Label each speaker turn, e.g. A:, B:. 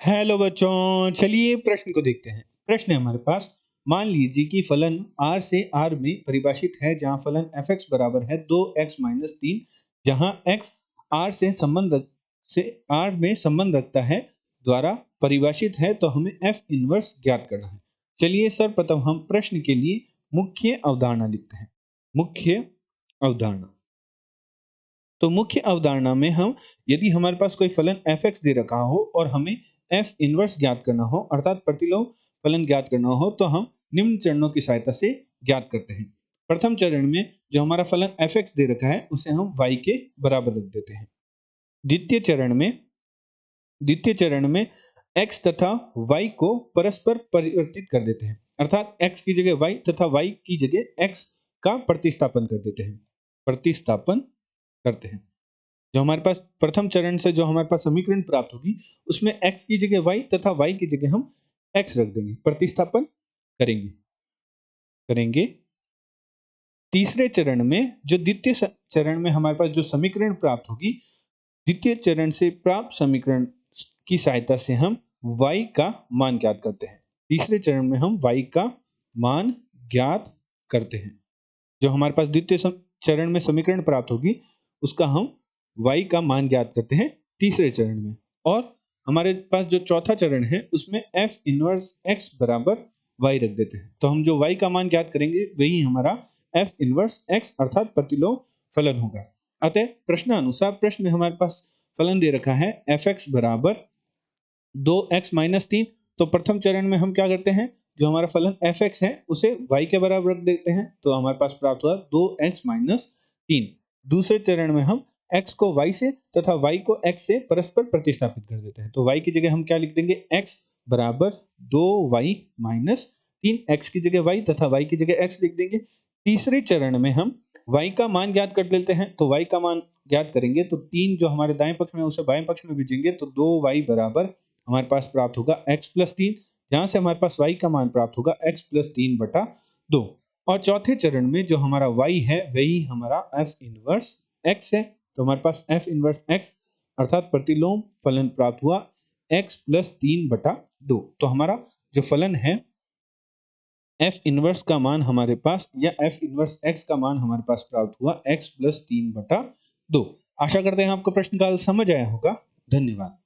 A: Hello बच्चों, चलिए प्रश्न को देखते हैं। प्रश्न है हमारे पास, मान लीजिए कि फलन r से r में परिभाषित है, जहां फलन f(x) बराबर है 2x-3, जहां x r में संबंध रखता है द्वारा परिभाषित है, तो हमें f इनवर्स ज्ञात करना है। चलिए सर्वप्रथम हम प्रश्न के लिए मुख्य अवधारणा लिखते हैं। मुख्य अवधारणा, तो मुख्य अवधारणा में हम, यदि हमारे पास कोई फलन f(x) दे रखा हो और हमें f इनवर्स ज्ञात करना हो, अर्थात प्रतिलोम फलन ज्ञात करना हो, तो हम निम्न चरणों की सहायता से ज्ञात करते हैं। प्रथम चरण में जो हमारा फलन f(x) दे रखा है उसे हम y के बराबर रख देते हैं। द्वितीय चरण में x तथा y को परस्पर परिवर्तित कर देते हैं, अर्थात x की जगह y तथा y की जगह x का प्रतिस्थापन कर देते हैं। प्रतिस्थापन करते हैं, जो हमारे पास प्रथम चरण से जो हमारे पास समीकरण प्राप्त होगी उसमें x की जगह y तथा y की जगह हम x रख देंगे, प्रतिस्थापन करेंगे। तीसरे चरण में जो द्वितीय चरण में हमारे पास जो समीकरण प्राप्त होगी, द्वितीय चरण से प्राप्त समीकरण की सहायता से हम y का मान ज्ञात करते हैं। तीसरे चरण में हम y का मान ज्ञात करते हैं। जो हमारे पास द्वितीय चरण में समीकरण प्राप्त होगी उसका हम y का मान ज्ञात करते हैं तीसरे चरण में। और हमारे पास जो चौथा चरण है उसमें f इनवर्स x बराबर y रख देते हैं। तो हम जो y का मान ज्ञात करेंगे वही हमारा f इनवर्स x अर्थात प्रतिलोम फलन होगा। अतः प्रश्नानुसार प्रश्न में हमारे पास फलन दे रखा है f(x) बराबर 2x-3। तो प्रथम चरण में हम क्या करते हैं, जो हमारा फलन f(x) है उसे y के बराबर रख देते हैं, तो हमारे पास प्राप्त हुआ 2x-3। दूसरे चरण में हम x को y से तथा y को x से परस्पर प्रतिस्थापित कर देते हैं, तो y की जगह हम क्या लिख देंगे, x बराबर 2y-3, x की जगह y तथा y की जगह x लिख देंगे। तीसरे चरण में हम y का मान ज्ञात कर लेते हैं, तो y का मान ज्ञात करेंगे तो 3 जो हमारे दाएं पक्ष में उसे बाएं पक्ष में भेजेंगे, तो 2y बराबर हमारे पास प्राप्त होगा x+3, जहां से हमारे पास y का मान प्राप्त होगा x+3/2। और चौथे चरण में जो हमारा y है वही हमारा f इनवर्स x है, तो हमारे पास f इनवर्स x अर्थात प्रतिलोम फलन प्राप्त हुआ x+3/2। तो हमारा जो फलन है f इनवर्स का मान हमारे पास, या f इनवर्स x का मान हमारे पास प्राप्त हुआ x+3/2। आशा करते हैं आपको प्रश्न का समझ आया होगा। धन्यवाद।